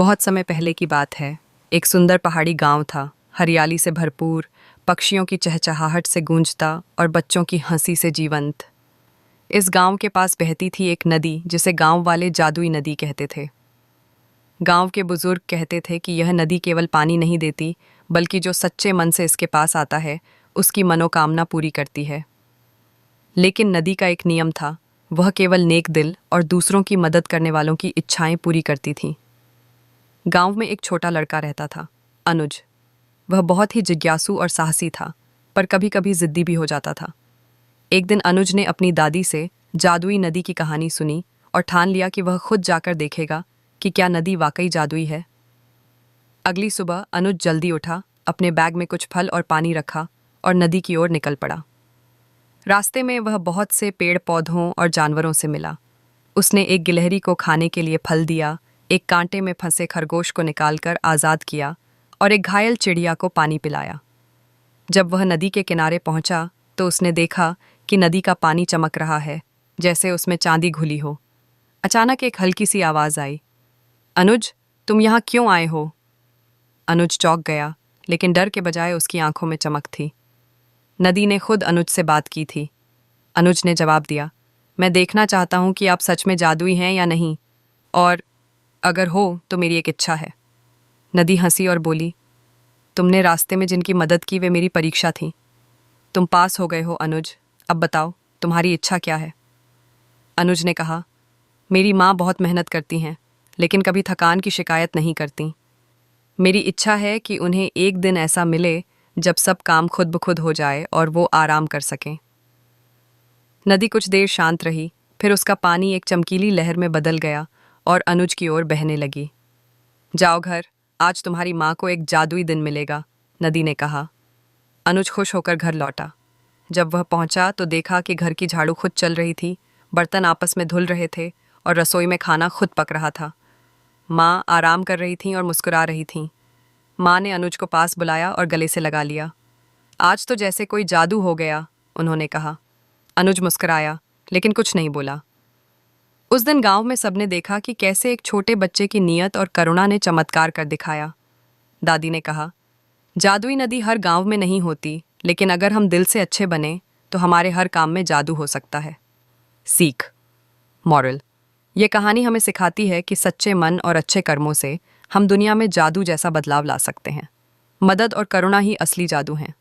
बहुत समय पहले की बात है। एक सुंदर पहाड़ी गांव था, हरियाली से भरपूर, पक्षियों की चहचहाहट से गूंजता और बच्चों की हंसी से जीवंत। इस गांव के पास बहती थी एक नदी जिसे गांव वाले जादुई नदी कहते थे। गांव के बुजुर्ग कहते थे कि यह नदी केवल पानी नहीं देती, बल्कि जो सच्चे मन से इसके पास आता है उसकी मनोकामना पूरी करती है। लेकिन नदी का एक नियम था, वह केवल नेक दिल और दूसरों की मदद करने वालों की इच्छाएं पूरी करती थी। गांव में एक छोटा लड़का रहता था, अनुज। वह बहुत ही जिज्ञासु और साहसी था, पर कभी कभी जिद्दी भी हो जाता था। एक दिन अनुज ने अपनी दादी से जादुई नदी की कहानी सुनी और ठान लिया कि वह खुद जाकर देखेगा कि क्या नदी वाकई जादुई है। अगली सुबह अनुज जल्दी उठा, अपने बैग में कुछ फल और पानी रखा और नदी की ओर निकल पड़ा। रास्ते में वह बहुत से पेड़ पौधों और जानवरों से मिला। उसने एक गिलहरी को खाने के लिए फल दिया, एक कांटे में फंसे खरगोश को निकालकर आज़ाद किया और एक घायल चिड़िया को पानी पिलाया। जब वह नदी के किनारे पहुंचा तो उसने देखा कि नदी का पानी चमक रहा है, जैसे उसमें चांदी घुली हो। अचानक एक हल्की सी आवाज़ आई, अनुज, तुम यहाँ क्यों आए हो? अनुज चौंक गया, लेकिन डर के बजाय उसकी आंखों में चमक थी। नदी ने खुद अनुज से बात की थी। अनुज ने जवाब दिया, मैं देखना चाहता हूँ कि आप सच में जादुई हैं या नहीं, और अगर हो तो मेरी एक इच्छा है। नदी हंसी और बोली, तुमने रास्ते में जिनकी मदद की वे मेरी परीक्षा थी। तुम पास हो गए हो अनुज, अब बताओ तुम्हारी इच्छा क्या है? अनुज ने कहा, मेरी माँ बहुत मेहनत करती हैं, लेकिन कभी थकान की शिकायत नहीं करती। मेरी इच्छा है कि उन्हें एक दिन ऐसा मिले जब सब काम खुद ब खुद हो जाए और वो आराम कर सकें। नदी कुछ देर शांत रही, फिर उसका पानी एक चमकीली लहर में बदल गया और अनुज की ओर बहने लगी। जाओ घर, आज तुम्हारी माँ को एक जादुई दिन मिलेगा, नदी ने कहा। अनुज खुश होकर घर लौटा। जब वह पहुंचा तो देखा कि घर की झाड़ू खुद चल रही थी, बर्तन आपस में धुल रहे थे और रसोई में खाना खुद पक रहा था। माँ आराम कर रही थीं और मुस्कुरा रही थीं। माँ ने अनुज को पास बुलाया और गले से लगा लिया। आज तो जैसे कोई जादू हो गया, उन्होंने कहा। अनुज मुस्कुराया, लेकिन कुछ नहीं बोला। उस दिन गांव में सबने देखा कि कैसे एक छोटे बच्चे की नीयत और करुणा ने चमत्कार कर दिखाया। दादी ने कहा, जादुई नदी हर गांव में नहीं होती, लेकिन अगर हम दिल से अच्छे बने तो हमारे हर काम में जादू हो सकता है। सीख, मॉरल। यह कहानी हमें सिखाती है कि सच्चे मन और अच्छे कर्मों से हम दुनिया में जादू जैसा बदलाव ला सकते हैं। मदद और करुणा ही असली जादू हैं।